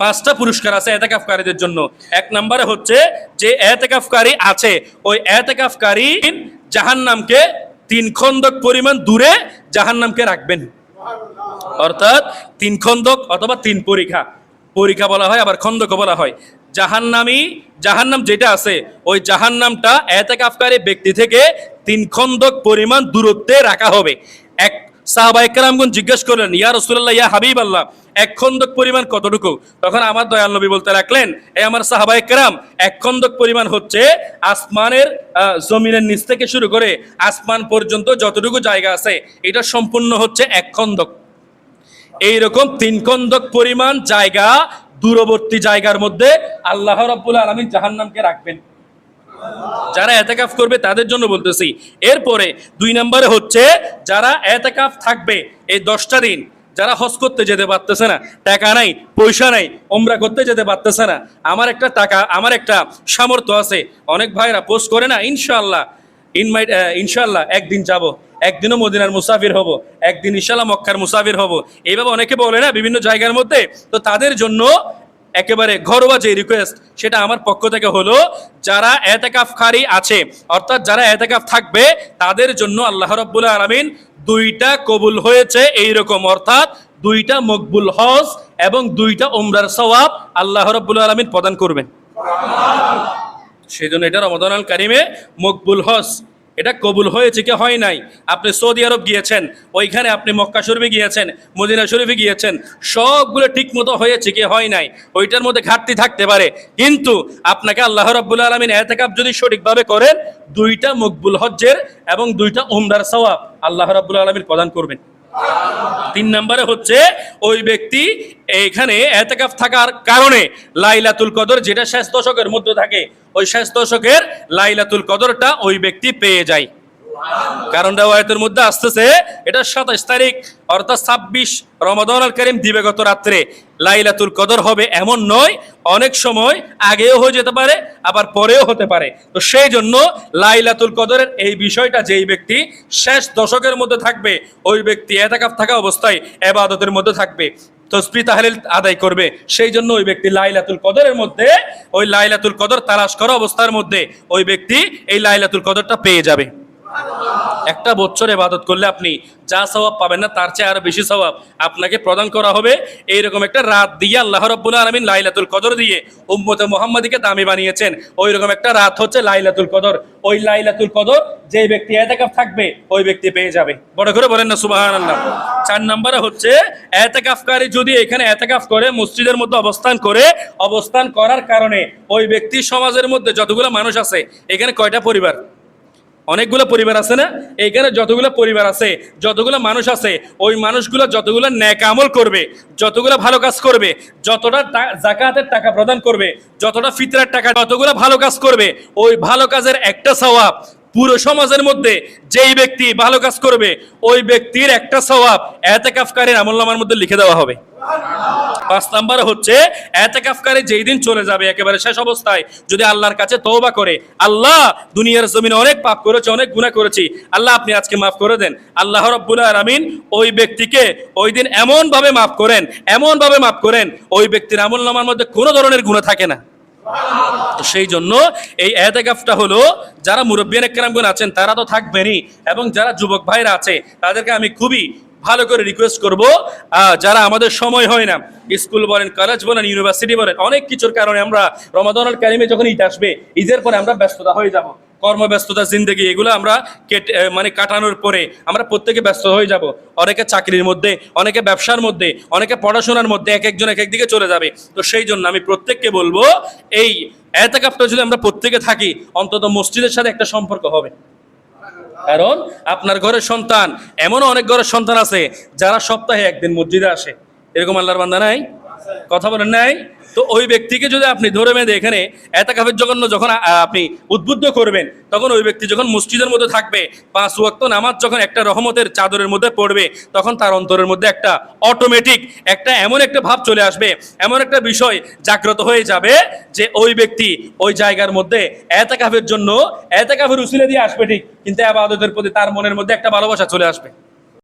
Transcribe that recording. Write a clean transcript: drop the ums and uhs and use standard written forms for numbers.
5টা পুরস্কার আছে এতেকাফকারীদের জন্য। 1 নম্বরে হচ্ছে যে এতেকাফকারী আছে ওই এতেকাফকারী জাহান্নামকে 3 খন্দক পরিমাণ দূরে জাহান্নামকে রাখবেন। অর্থাৎ 3 খন্দক অথবা 3 পরীক্ষা বলা হয়, আবার খন্দক বলা হয়। জাহান্নাম যেটা আছে ওই জাহান্নামটা এতেকাফকারী ব্যক্তি থেকে 3 খন্দক পরিমাণ দূরত্বে রাখা হবে। এক সাহাবায়ে কেরামগণ জিজ্ঞেস করলেন, ইয়া রাসূলুল্লাহ, ইয়া হাবিবাল্লাহ, 1 খন্দক পরিমাণ কতটুকু? তখন আমার দয়াল নবী বলতে লাগলেন, এ আমার সাহাবায়ে কেরাম, 1 খন্দক পরিমাণ হচ্ছে আসমানের জমিনের নিচ থেকে শুরু করে আসমান পর্যন্ত যতটুকু জায়গা আছে এটা সম্পূর্ণ হচ্ছে 1 খন্দক। এইরকম 3 খন্দক পরিমাণ জায়গা দূরবর্তী জায়গার মধ্যে আল্লাহ রাব্বুল আলামিন জাহান্নামকে রাখবেন। যারা এতেকাফ করবে তাদের জন্য বলতেছি। এরপরে 2 নম্বরে হচ্ছে যারা এতেকাফ থাকবে এই 10টা দিন, যারা হজ করতে যেতে পারতেছে না, টাকা নাই, পয়সা নাই, ওমরা করতে যেতে পারতেছে না, আমার একটা সামর্থ্য আছে, অনেক ভাইরা পোস্ট করে না, ইনশাআল্লাহ একদিন যাব, একদিনও মদিনার মুসাফির হব, একদিন ইনশাআল্লাহ মক্কার মুসাফির হব, এইভাবে অনেকে বলে না বিভিন্ন জায়গার মধ্যে। তো তাদের জন্য একেবারে ঘরোয়া যে রিকোয়েস্ট সেটা আমার পক্ষ থেকে হলো, যারা এতেকাফকারী আছে অর্থাৎ যারা এতেকাফ থাকবে তাদের জন্য আল্লাহ রাব্বুল আলামিন 2টা কবুল হয়েছে এইরকম, অর্থাৎ 2টা মকবুল হজ এবং 2টা উমরার সওয়াব আল্লাহ রাব্বুল আলামিন প্রদান করবেন। সেই জন্য এটা রমাদানুল কারিমে মকবুল হজ, এটা কবুল হয়েছে কি হয় নাই। আপনি সৌদি আরব গিয়েছেন, ওইখানে আপনি মক্কা শরীফে গিয়েছেন, মদিনা শরীফে গিয়েছেন, সবগুলো ঠিক মতো হয়েছে কি হয় নাই, ওইটার মধ্যে ঘাটতি থাকতে পারে, কিন্তু আপনাকে আল্লাহ রাব্বুল আলামিন এতেকাফ যদি সঠিকভাবে করেন 2টা মকবুল হজ্জের এবং 2টা উমরার সওয়াব আল্লাহ রাব্বুল আলামিন প্রদান করবেন। 3 নম্বরে হচ্ছে ওই ব্যক্তি এখানে এতেকাফ থাকার কারণে লাইলাতুল কদর যেটা শেষ দশকের মধ্যে থাকে, ওই শেষ দশকের লাইলাতুল কদরটা ওই ব্যক্তি পেয়ে যায়। কারণ রিওয়ায়াতের মধ্যে আসতেছে এটা 27 তারিখ অর্থাৎ 26 রমাদানুল কারীম দিবাগত রাত্রে লাইলাতুল কদর হবে এমন নয়, অনেক সময় আগেও হয়ে যেতে পারে আবার পরেও হতে পারে। তো সেই জন্য লাইলাতুল কদরের এই বিষয়টা যেই ব্যক্তি শেষ দশকের মধ্যে থাকবে ওই ব্যক্তি এতেকাফ থাকা অবস্থায় ইবাদতের মধ্যে থাকবে, তাসবিহ তাহলিল আদায় করবে। সেই জন্য ওই ব্যক্তি লাইলাতুল কদরের মধ্যে ওই লাইলাতুল কদর তালাশ করা অবস্থার মধ্যে ওই ব্যক্তি এই লাইলাতুল কদরটা পেয়ে যাবে। একটা বছর ইবাদত করলে আপনি যা সওয়াব পাবেন না তার চেয়ে আরো বেশি সওয়াব আপনাকে প্রদান করা হবে। এইরকম একটা রাত দিয়ে আল্লাহ রাব্বুল আলামিন লাইলাতুল কদর দিয়ে উম্মতে মুহাম্মাদীকে দামি বানিয়েছেন। ওইরকম একটা রাত হচ্ছে লাইলাতুল কদর। ওই লাইলাতুল কদর যে ব্যক্তি ইতিকাফ থাকবে ওই ব্যক্তি পেয়ে যাবে। বড় করে বলেন না সুবহানাল্লাহ। 4 নম্বরে হচ্ছে ইতিকাফকারী যদি এখানে ইতিকাফ করে মসজিদের মধ্যে অবস্থান করার কারণে ওই ব্যক্তি সমাজের মধ্যে যতগুলো মানুষ আছে, এখানে কয়টা পরিবার? অনেকগুলো পরিবার আছে না? এইখানে যতগুলো পরিবার আছে, যতগুলো মানুষ আছে, ওই মানুষগুলো যতগুলো নেক আমল করবে, যতগুলো ভালো কাজ করবে, যতটা যাকাতের টাকা প্রদান করবে, যতটা ফিতরার টাকা, যতগুলো ভালো কাজ করবে, ওই ভালো কাজের একটা সওয়াব পুরো সমাজের মধ্যে যেই ব্যক্তি ভালো কাজ করবে ওই ব্যক্তির একটা সওয়াব ইতিকাফকারীর আমলনামার মধ্যে লিখে দেওয়া হবে। 5 নম্বরে হচ্ছে ইতিকাফকারী যেই দিন চলে যাবে একেবারে শেষ অবস্থায় যদি আল্লাহর কাছে তওবা করে, আল্লাহ দুনিয়ার জমিনে অনেক পাপ করেছি, অনেক গুনাহ করেছি, আল্লাহ আপনি আজকে মাফ করে দেন, আল্লাহ রাব্বুল আলামিন ওই ব্যক্তিকে ওই দিন এমন ভাবে মাফ করেন ওই ব্যক্তির আমলনামার মধ্যে কোনো ধরনের গুনাহ থাকে না। তো সেই জন্য এই ইতিকাফটা হলো যারা মুরব্বিয়ান একরামগণ আছেন তারা তো থাকবেনই, এবং যারা যুবক ভাইরা আছে তাদেরকে আমি খুবই ভালো করে রিকোয়েস্ট করব, যারা আমাদের সময় হয় না, স্কুল বলেন, কলেজ বলেন, ইউনিভার্সিটি বলেন, অনেক কিছুর কারণে আমরা রমাদানুল কারিমে যখন ঈদ আসবে, ঈদের পরে আমরা ব্যস্ততা হয়ে যাব, কর্মব্যস্ততা, জিন্দেগি, এগুলো আমরা কাটানোর পরে আমরা প্রত্যেকে ব্যস্ত হয়ে যাব। অনেকে চাকরির মধ্যে, অনেকে ব্যবসার মধ্যে, অনেকে পড়াশোনার মধ্যে, এক একজন এক একদিকে চলে যাবে। তো সেই জন্য আমি প্রত্যেককে বলবো এই ইতিকাফটা যদি আমরা প্রত্যেকে থাকি অন্তত মসজিদের সাথে একটা সম্পর্ক হবে। কারণ আপনার ঘরের সন্তান, এমনও অনেক ঘরের সন্তান আছে যারা সপ্তাহে একদিন মসজিদে আসে, এরকম আল্লাহর বান্দা নাই? কথা বলেন নাই? তো ওই ব্যক্তিকে যদি আপনি ধরে বেঁধে এখানে ইতিকাফের জন্য যখন আপনি উদ্বুদ্ধ করবেন, তখন ওই ব্যক্তি যখন মসজিদের মধ্যে থাকবে, 5 ওয়াক্ত নামাজ যখন একটা রহমতের চাদরের মধ্যে পড়বে, তখন তার অন্তরের মধ্যে একটা অটোমেটিক এমন একটা ভাব চলে আসবে, এমন একটা বিষয় জাগ্রত হয়ে যাবে যে ওই ব্যক্তি ওই জায়গার মধ্যে ইতিকাফের জন্য ইতিকাফের উসিলা দিয়ে আসবে ঠিক, কিন্তু ইবাদতের প্রতি তার মনের মধ্যে একটা ভালোবাসা চলে আসবে।